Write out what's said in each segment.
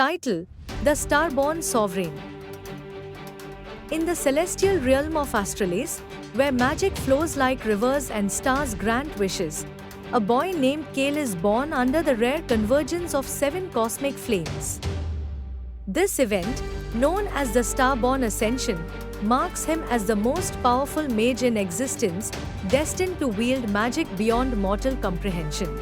Title: The Starborn Sovereign. In the celestial realm of Astralis, where magic flows like rivers and stars grant wishes, a boy named Kale is born under the rare convergence of 7 cosmic flames. This event, known as the Starborn Ascension, marks him as the most powerful mage in existence, destined to wield magic beyond mortal comprehension.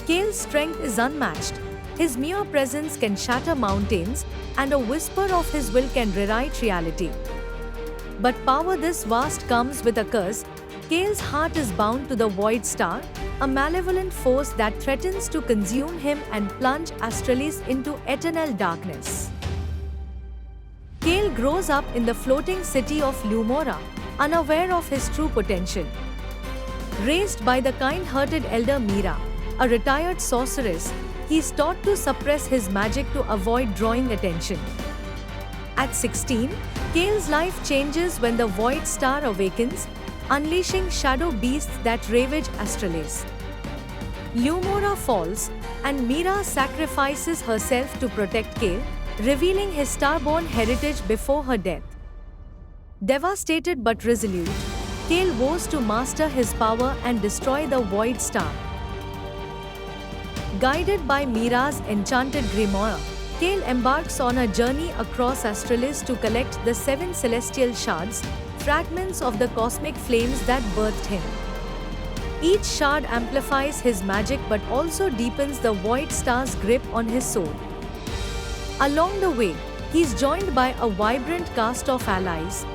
Kale's strength is unmatched. His mere presence can shatter mountains, and a whisper of his will can rewrite reality. But power this vast comes with a curse. Kale's heart is bound to the Void Star, a malevolent force that threatens to consume him and plunge Astralis into eternal darkness. Kale grows up in the floating city of Lumora, unaware of his true potential. Raised by the kind-hearted elder Mira, a retired sorceress, he is taught to suppress his magic to avoid drawing attention. At 16, Kale's life changes when the Void Star awakens, unleashing shadow beasts that ravage Astralis. Lumora falls, and Mira sacrifices herself to protect Kale, revealing his starborn heritage before her death. Devastated but resolute, Kale vows to master his power and destroy the Void Star. Guided by Mira's enchanted grimoire, Kale embarks on a journey across Astralis to collect the 7 celestial shards, fragments of the cosmic flames that birthed him. Each shard amplifies his magic but also deepens the Void Star's grip on his soul. Along the way, he is joined by a vibrant cast of allies.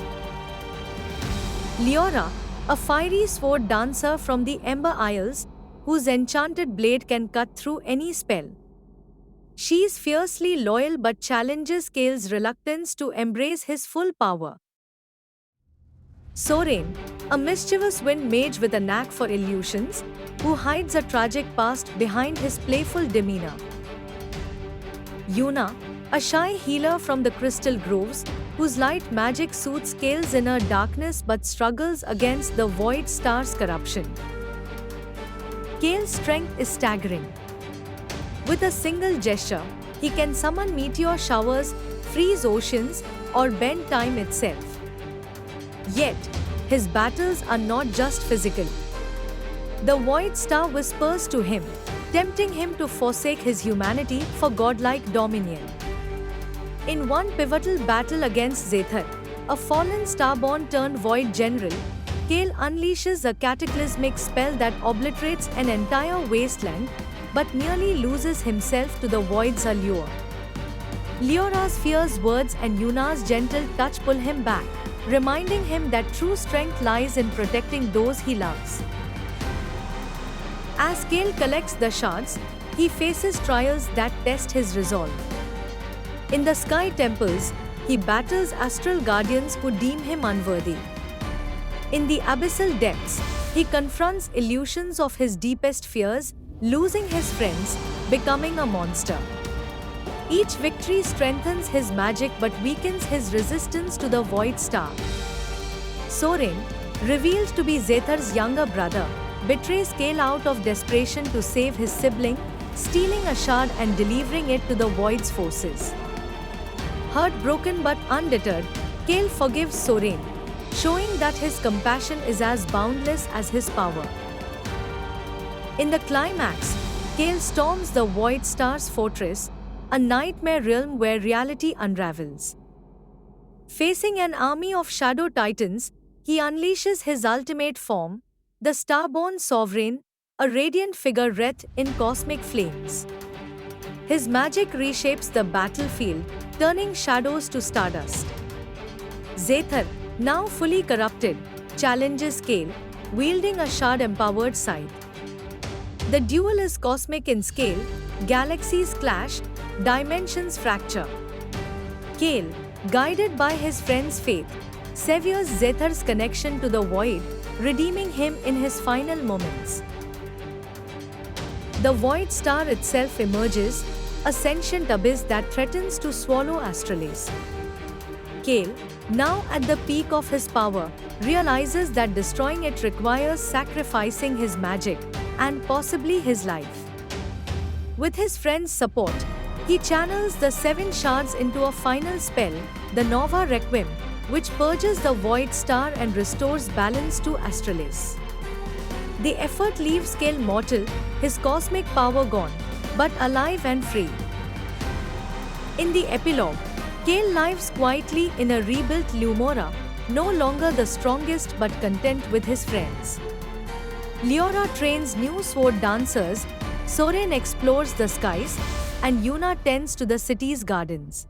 Leora, a fiery sword dancer from the Ember Isles, whose enchanted blade can cut through any spell. She is fiercely loyal but challenges Kale's reluctance to embrace his full power. Sorain, a mischievous wind mage with a knack for illusions, who hides a tragic past behind his playful demeanor. Yuna, a shy healer from the Crystal Groves, whose light magic soothes Kale's inner darkness but struggles against the Void Star's corruption. Kale's strength is staggering. With a single gesture, he can summon meteor showers, freeze oceans, or bend time itself. Yet, his battles are not just physical. The Void Star whispers to him, tempting him to forsake his humanity for godlike dominion. In one pivotal battle against Zethar, a fallen starborn turned Void general, Kale unleashes a cataclysmic spell that obliterates an entire wasteland, but nearly loses himself to the Void's allure. Leora's fierce words and Yuna's gentle touch pull him back, reminding him that true strength lies in protecting those he loves. As Kale collects the shards, he faces trials that test his resolve. In the Sky Temples, he battles astral guardians who deem him unworthy. In the abyssal depths, he confronts illusions of his deepest fears, losing his friends, becoming a monster. Each victory strengthens his magic but weakens his resistance to the Void Star. Sorain, revealed to be Zethar's younger brother, betrays Kale out of desperation to save his sibling, stealing a shard and delivering it to the Void's forces. Heartbroken but undeterred, Kale forgives Sorain, showing that his compassion is as boundless as his power. In the climax, Kale storms the Void Star's fortress, a nightmare realm where reality unravels. Facing an army of shadow titans, he unleashes his ultimate form, the Starborn Sovereign, a radiant figure wreathed in cosmic flames. His magic reshapes the battlefield, turning shadows to stardust. Zethar, now fully corrupted, challenges Kale, wielding a shard-empowered scythe. The duel is cosmic in scale, galaxies clash, dimensions fracture. Kale, guided by his friend's faith, severs Zethar's connection to the Void, redeeming him in his final moments. The Void Star itself emerges, a sentient abyss that threatens to swallow Astralis. Kale, now at the peak of his power, realizes that destroying it requires sacrificing his magic and possibly his life. With his friend's support, He channels the 7 shards into a final spell, the Nova Requiem, which purges the Void Star and restores balance to Astralis. The effort leaves Kale mortal, his cosmic power gone, but alive and free. In the epilogue, Kale lives quietly in a rebuilt Lumora, no longer the strongest but content with his friends. Leora trains new sword dancers, Soren explores the skies, and Yuna tends to the city's gardens.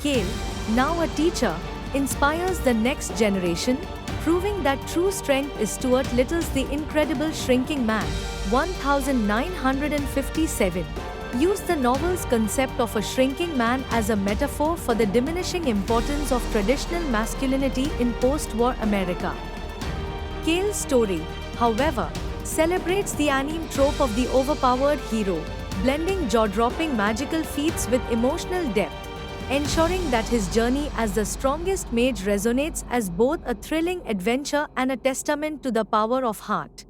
Kale, now a teacher, inspires the next generation, proving that true strength is Stuart Little's The Incredible Shrinking Man, 1957. Used the novel's concept of a shrinking man as a metaphor for the diminishing importance of traditional masculinity in post-war America. Kale's story, however, celebrates the anime trope of the overpowered hero, blending jaw-dropping magical feats with emotional depth, ensuring that his journey as the strongest mage resonates as both a thrilling adventure and a testament to the power of heart.